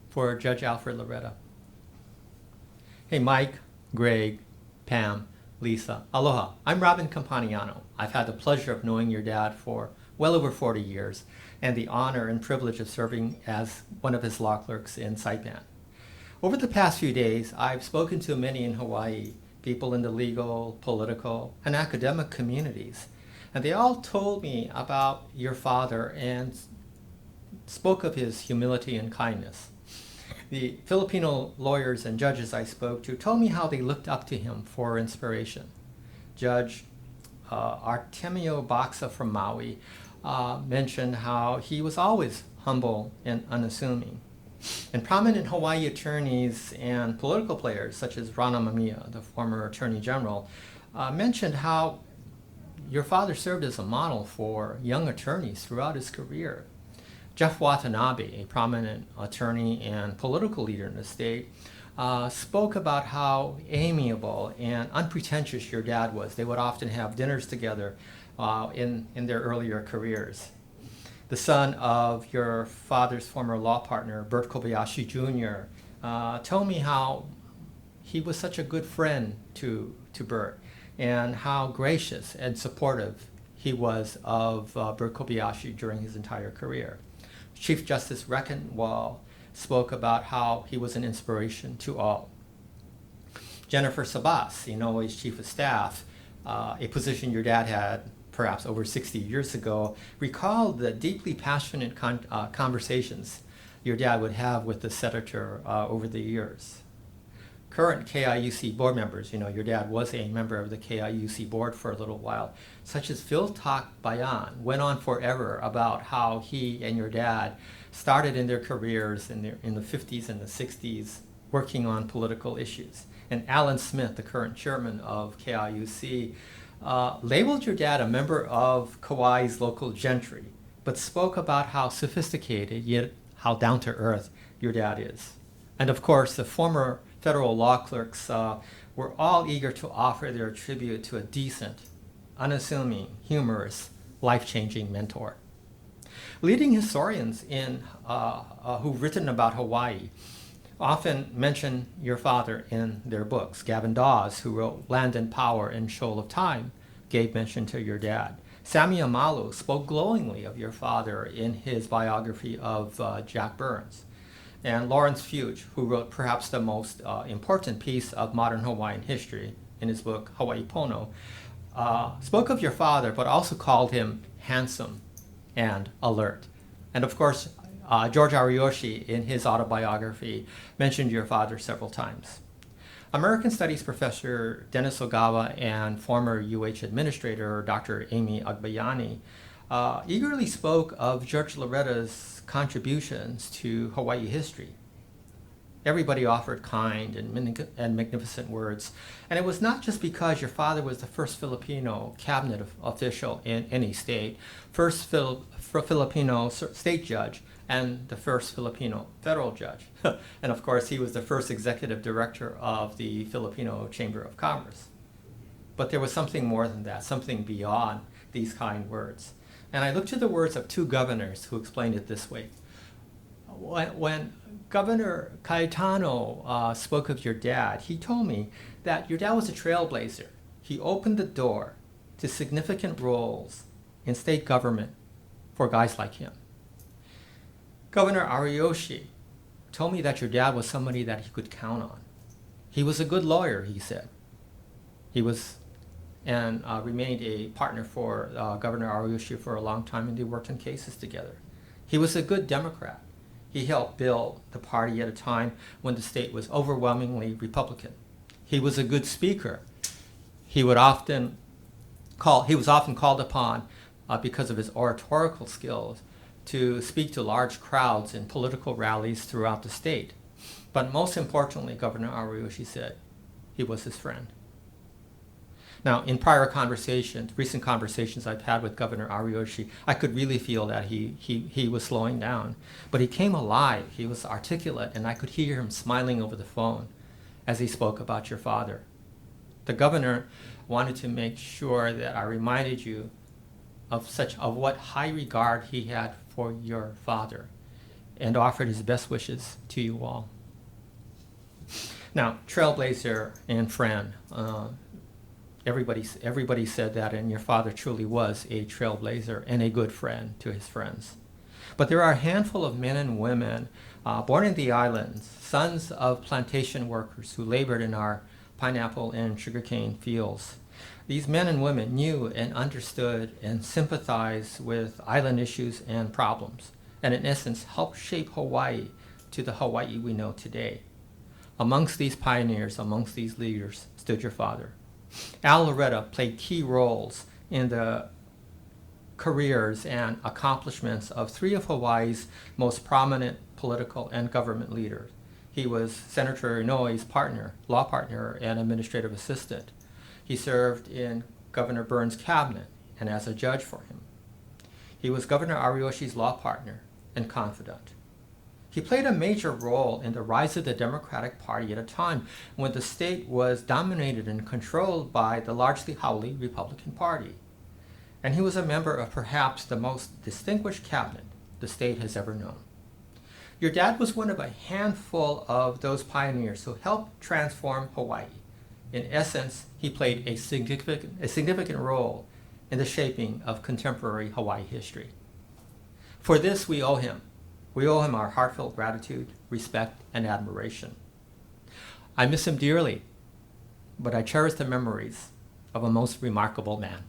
for Judge Alfred Laureta. Hey, Mike, Greg, Pam, Lisa, aloha. I'm Robin Campiano. I've had the pleasure of knowing your dad for well over 40 years and the honor and privilege of serving as one of his law clerks in Saipan. Over the past few days, I've spoken to many in Hawaii, people in the legal, political, and academic communities, and they all told me about your father and spoke of his humility and kindness. The Filipino lawyers and judges I spoke to told me how they looked up to him for inspiration. Judge Artemio Baxa from Maui mentioned how he was always humble and unassuming. And prominent Hawaii attorneys and political players, such as Rana Mamiya, the former Attorney General, mentioned how your father served as a model for young attorneys throughout his career. Jeff Watanabe, a prominent attorney and political leader in the state, spoke about how amiable and unpretentious your dad was. They would often have dinners together in their earlier careers. The son of your father's former law partner, Bert Kobayashi Jr., told me how he was such a good friend to Bert and how gracious and supportive he was of Bert Kobayashi during his entire career. Chief Justice Reckenwall spoke about how he was an inspiration to all. Jennifer Sabas, Inouye's chief of staff, a position your dad had perhaps over 60 years ago, recalled the deeply passionate conversations your dad would have with the senator over the years. Current KIUC board members, your dad was a member of the KIUC board for a little while, such as Phil Tak Bayan, went on forever about how he and your dad started in their careers in the 50s and the 60s working on political issues. And Alan Smith, the current chairman of KIUC, labeled your dad a member of Kauai's local gentry, but spoke about how sophisticated yet how down-to-earth your dad is. And of course, the former federal law clerks were all eager to offer their tribute to a decent, unassuming, humorous, life-changing mentor. Leading historians who've written about Hawaii often mention your father in their books. Gavin Dawes, who wrote Land and Power and Shoal of Time, gave mention to your dad. Sammy Amalu spoke glowingly of your father in his biography of Jack Burns. And Lawrence Fuge, who wrote perhaps the most important piece of modern Hawaiian history in his book, Hawaii Pono, spoke of your father, but also called him handsome and alert. And of course, George Ariyoshi, in his autobiography, mentioned your father several times. American Studies professor Dennis Ogawa and former UH administrator Dr. Amy Agbayani eagerly spoke of Judge Laureta's contributions to Hawaii history. Everybody offered kind and magnificent words, and it was not just because your father was the first Filipino cabinet official in any state, first Filipino state judge, and the first Filipino federal judge. And of course, he was the first executive director of the Filipino Chamber of Commerce. But there was something more than that, something beyond these kind words. And I looked to the words of two governors who explained it this way. When Governor Cayetano spoke of your dad, he told me that your dad was a trailblazer. He opened the door to significant roles in state government for guys like him. Governor Ariyoshi told me that your dad was somebody that he could count on. He was a good lawyer, he said. He was and remained a partner for Governor Ariyoshi for a long time, and they worked on cases together. He was a good Democrat. He helped build the party at a time when the state was overwhelmingly Republican. He was a good speaker. He was often called upon because of his oratorical skills to speak to large crowds in political rallies throughout the state. But most importantly, Governor Ariyoshi said, he was his friend. Now, in recent conversations I've had with Governor Ariyoshi, I could really feel that he was slowing down. But he came alive, he was articulate, and I could hear him smiling over the phone as he spoke about your father. The governor wanted to make sure that I reminded you of what high regard he had for your father, and offered his best wishes to you all. Now, trailblazer and friend. Everybody said that, and your father truly was a trailblazer and a good friend to his friends. But there are a handful of men and women born in the islands, sons of plantation workers who labored in our pineapple and sugarcane fields. These men and women knew and understood and sympathized with island issues and problems, and in essence helped shape Hawaii to the Hawaii we know today. Amongst these pioneers, amongst these leaders, stood your father. Al Laureta played key roles in the careers and accomplishments of three of Hawaii's most prominent political and government leaders. He was Senator Inouye's partner, law partner, and administrative assistant. He served in Governor Burns' cabinet and as a judge for him. He was Governor Ariyoshi's law partner and confidant. He played a major role in the rise of the Democratic Party at a time when the state was dominated and controlled by the largely haole Republican Party. And he was a member of perhaps the most distinguished cabinet the state has ever known. Your dad was one of a handful of those pioneers who helped transform Hawaii. In essence, he played a significant role in the shaping of contemporary Hawaii history. For this, we owe him. We owe him our heartfelt gratitude, respect, and admiration. I miss him dearly, but I cherish the memories of a most remarkable man.